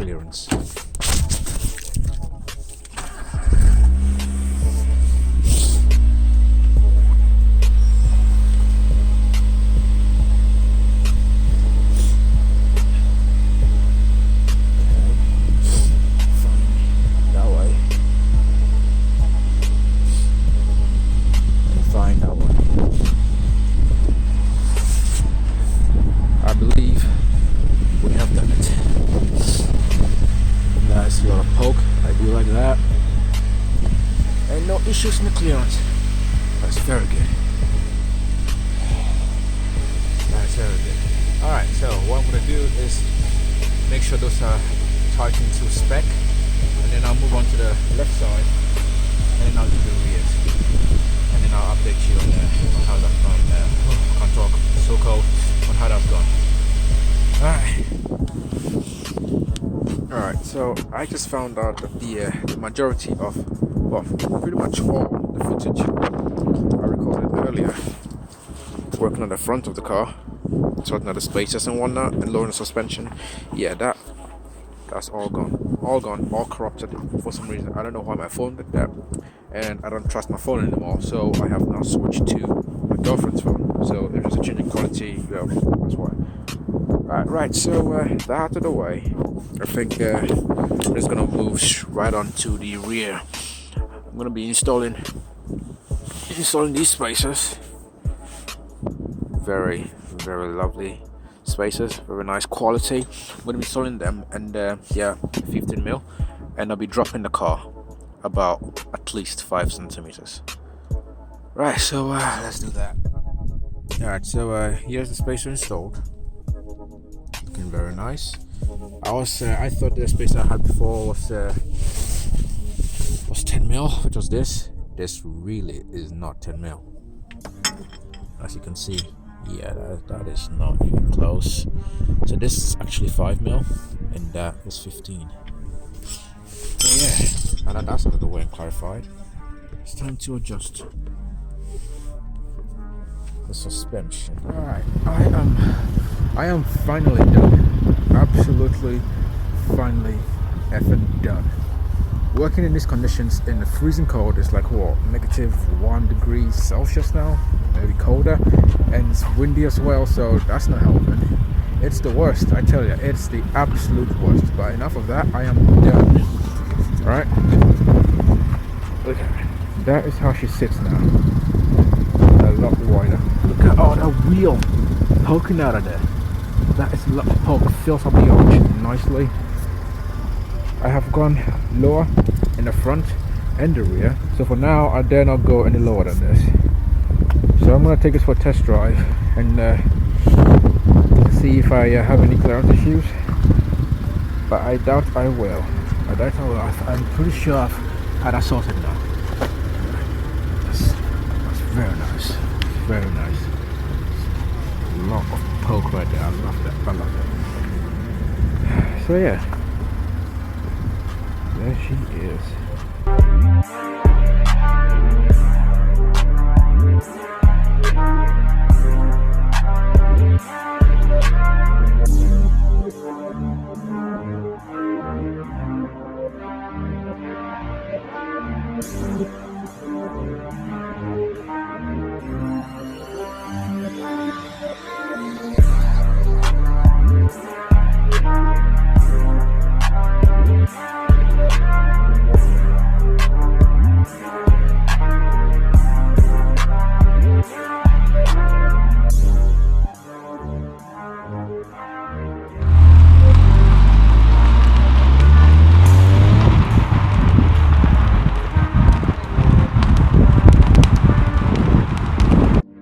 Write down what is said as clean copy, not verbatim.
clearance. I believe we have done it. Nice little poke, I do like that. And no issues in the clearance. That's very good. That's very good. Alright, so what I'm gonna do is make sure those are tightened to spec, and then I'll move on to the left side, and then I'll do the rears, and then I'll update you on how that's gone. I can't talk, it's so cold, on how that's gone. Alright, so I just found out that the majority of, well, pretty much all the footage I recorded earlier, working on the front of the car, sorting out the spacers and whatnot, and lowering the suspension, yeah, that's all gone, all corrupted for some reason. I don't know why my phone did that, and I don't trust my phone anymore, so I have now switched to my girlfriend's phone. So if there's a change in quality, well, that's why. Right, so that out of the way, I think I'm just gonna move right on to the rear. I'm gonna be installing these spacers. Very, very lovely spacers, very nice quality. I'm gonna be installing them, and yeah, 15mm, and I'll be dropping the car about at least 5 centimeters. Right, so let's do that. Alright, so here's the spacer installed. Looking very nice. I thought the spacer I had before was 10mm, which was this. This really is not 10mm. As you can see, yeah, that is not even close. So this is actually 5mm, and that is 15. So yeah, and that's out of the way and clarified. It's time to adjust the suspension. Alright, I am finally done. Absolutely finally effing done. Working in these conditions in the freezing cold is like what, -1 degree Celsius now, maybe colder, and it's windy as well, so that's not helping. It's the worst, I tell you, it's the absolute worst. But enough of that, I am done. Alright, look at her. That is how she sits now. A lot wider. Look at all that wheel poking out of there. That is a lot of poke, fills up the arch nicely. I have gone lower in the front and the rear, so for now I dare not go any lower than this. So I'm going to take this for a test drive and see if I have any clearance issues, but I doubt I will. I'm pretty sure I've had that sorted now. That's very nice, very nice. A lot of poke right there. I love that. So yeah, there she is.